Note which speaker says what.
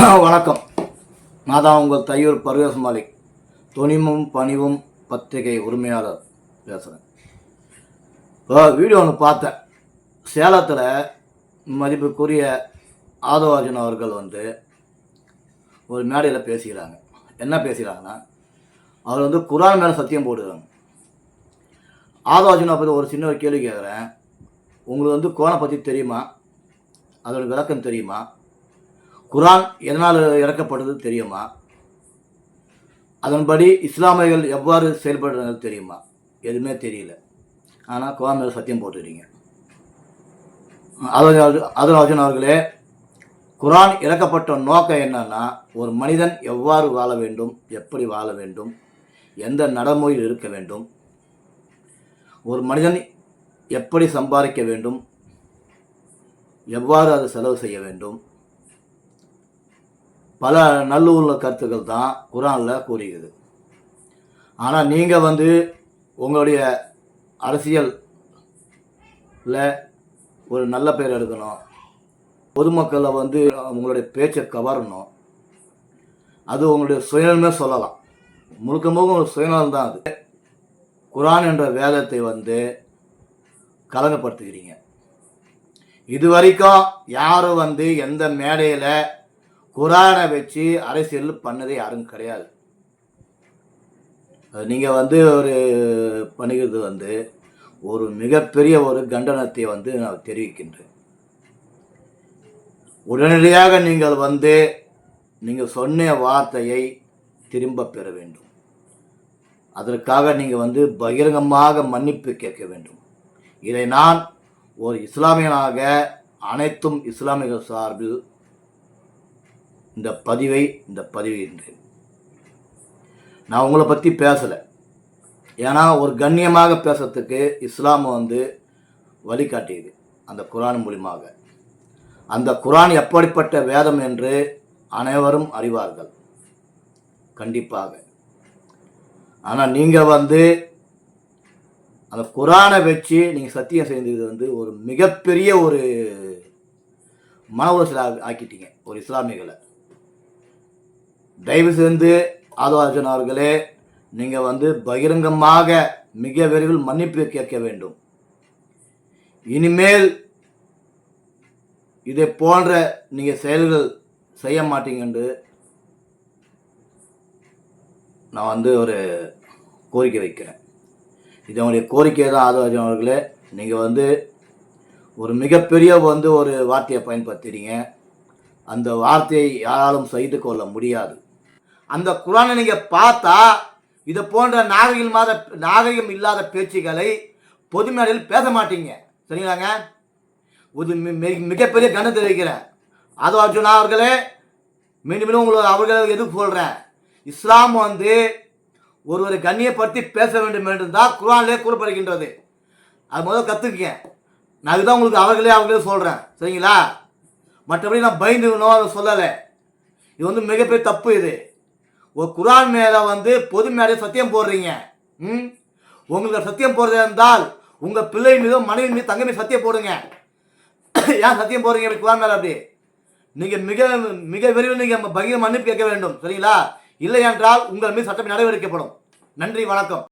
Speaker 1: வணக்கம். நான் தான் உங்கள் தையூர் பர்வேஸ் மாலிக், துணிவும் பணிவும் பத்திரிகை உரிமையாளர் பேசுகிறேன். வீடியோ ஒன்று பார்த்தேன். சேலத்தில் மதிப்புக்குரிய ஆதவார்ஜுன் அவர்கள் ஒரு மேடையில் பேசுகிறாங்க. என்ன பேசுகிறாங்கன்னா, அவர் குரான் மேலே சத்தியம் போடுறாங்க. ஆதவார்ஜுனை பற்றி ஒரு சின்ன கேள்வி கேட்குறேன். உங்களுக்கு குரானை பற்றி தெரியுமா? அதோட விளக்கம் தெரியுமா? குரான் எதனால் இறக்கப்படுது தெரியுமா? அதன்படி இஸ்லாமியர்கள் எவ்வாறு செயல்படுறது தெரியுமா? எதுவுமே தெரியல. ஆனால் குரான் மேலே சத்தியம் போட்டுறீங்க. ஆதவார்ஜுன் அவர்களே, குரான் இறக்கப்பட்ட நோக்கம் என்னன்னா, ஒரு மனிதன் எவ்வாறு வாழ வேண்டும், எப்படி வாழ வேண்டும், எந்த நடைமுறையில் இருக்க வேண்டும், ஒரு மனிதன் எப்படி சம்பாதிக்க வேண்டும், எவ்வாறு அதை செலவு செய்ய வேண்டும், பல நல்லுள்ள கருத்துக்கள் தான் குரானில் கூறுகிறது. ஆனால் நீங்கள் உங்களுடைய அரசியலில் ஒரு நல்ல பேர் எடுக்கணும், பொதுமக்களை உங்களுடைய பேச்சை கவரணும், அது உங்களுடைய சுயநலமே சொல்லலாம். முழுக்க முழுக்க ஒரு சுயநலம் தான் அது. குரான் என்ற வேதத்தை கலங்கப்படுத்துகிறீங்க. இது வரைக்கும் யாரும் எந்த மேடையில் குரானை வச்சு அரசியல் பண்ணதே யாரும் கிடையாது. நீங்கள் ஒரு பண்ணுகிறது ஒரு மிகப்பெரிய ஒரு கண்டனத்தை நான் தெரிவிக்கின்றேன். உடனடியாக நீங்கள் சொன்ன வார்த்தையை திரும்ப பெற வேண்டும். அதற்காக நீங்கள் பகிரங்கமாக மன்னிப்பு கேட்க வேண்டும். இதை நான் ஒரு இஸ்லாமியனாக அனைத்தும் இஸ்லாமியர்கள் சார்பில் இந்த பதிவிடுகிறேன். நான் உங்களை பற்றி பேசலை. ஏன்னா ஒரு கண்ணியமாக பேசுறதுக்கு இஸ்லாம் வழிகாட்டியது அந்த குரான் மூலியமாக. அந்த குரான் எப்படிப்பட்ட வேதம் என்று அனைவரும் அறிவார்கள் கண்டிப்பாக. ஆனால் நீங்கள் அந்த குரானை வச்சு நீங்கள் சத்தியம் செய்தது ஒரு மிகப்பெரிய ஒரு மன உளைச்சல் ஆக்கிட்டீங்க ஒரு இஸ்லாமியர்களை. தயவு செய்து ஆதவார்ஜுன் அவர்களே, நீங்கள் பகிரங்கமாக மிக விரைவில் மன்னிப்பு கேட்க வேண்டும். இனிமேல் இதை போன்ற நீங்கள் செயல்கள் செய்ய மாட்டீங்க என்று நான் ஒரு கோரிக்கை வைக்கிறேன். இது அவங்களுடைய கோரிக்கை தான். ஆதவார்ஜுன் அவர்களே, நீங்கள் ஒரு மிகப்பெரிய ஒரு வார்த்தையை பயன்படுத்துறீங்க. அந்த வார்த்தையை யாராலும் செய்து கொள்ள முடியாது. அந்த குரானை நீங்கள் பார்த்தா இதை போன்ற நாகரிகம் இல்லாத பேச்சுக்களை பொது மேடையில் பேச மாட்டீங்க. சரிங்களாங்க? ஒரு மிகப்பெரிய கணம் தெரிவிக்கிறேன். ஆதவார்ஜுன் அவர்களே, மீண்டும் மீண்டும் அவர்களை எதுக்கு சொல்கிறேன், இஸ்லாம் ஒருவரை கண்ணியப்படுத்தி பேச வேண்டும் என்று தான் குரானிலே கூறப்படுகின்றது. அது முதல்ல கற்றுக்குங்க. நான் அதுதான் உங்களுக்கு அவர்களே சொல்கிறேன். சரிங்களா? மற்றபடி நான் பயந்துக்கணும் அதை சொல்லலை. இது மிகப்பெரிய தப்பு. இது ஒரு குரான் மேலே பொது மேலே சத்தியம் போடுறீங்க. உங்களுக்கு சத்தியம் போடுறது இருந்தால் உங்கள் பிள்ளை மீதும் மனைவி மீது தங்க மீது சத்தியம் போடுங்க. ஏன் சத்தியம் போடுறீங்க குரான் மேலே? அப்படி நீங்கள் மிக விரைவில் நீங்கள் பகிரங்க மன்னிப்பு கேட்க வேண்டும். சரிங்களா? இல்லை என்றால் உங்கள் மீது சட்டம் நடவடிக்கைப்படும். நன்றி, வணக்கம்.